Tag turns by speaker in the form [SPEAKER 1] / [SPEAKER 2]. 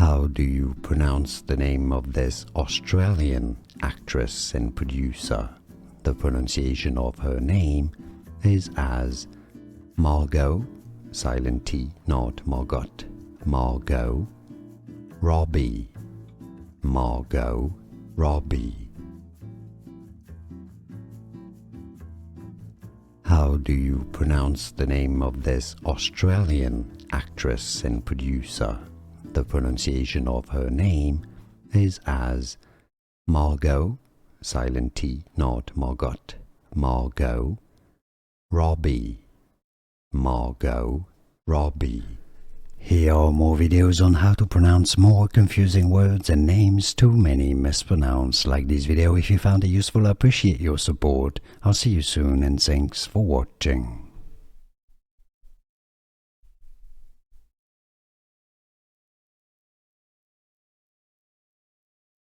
[SPEAKER 1] How do you pronounce the name of this Australian actress and producer? The pronunciation of her name is as Margot, silent T, not Margot, Margot Robbie, Margot Robbie. How do you pronounce the name of this Australian actress and producer? The pronunciation of her name is as Margot, silent T, not Margot, Margot Robbie, Margot Robbie. Here are more videos on how to pronounce more confusing words and names too many mispronounced. Like this video if you found it useful. I appreciate your support. I'll see you soon and thanks for watching.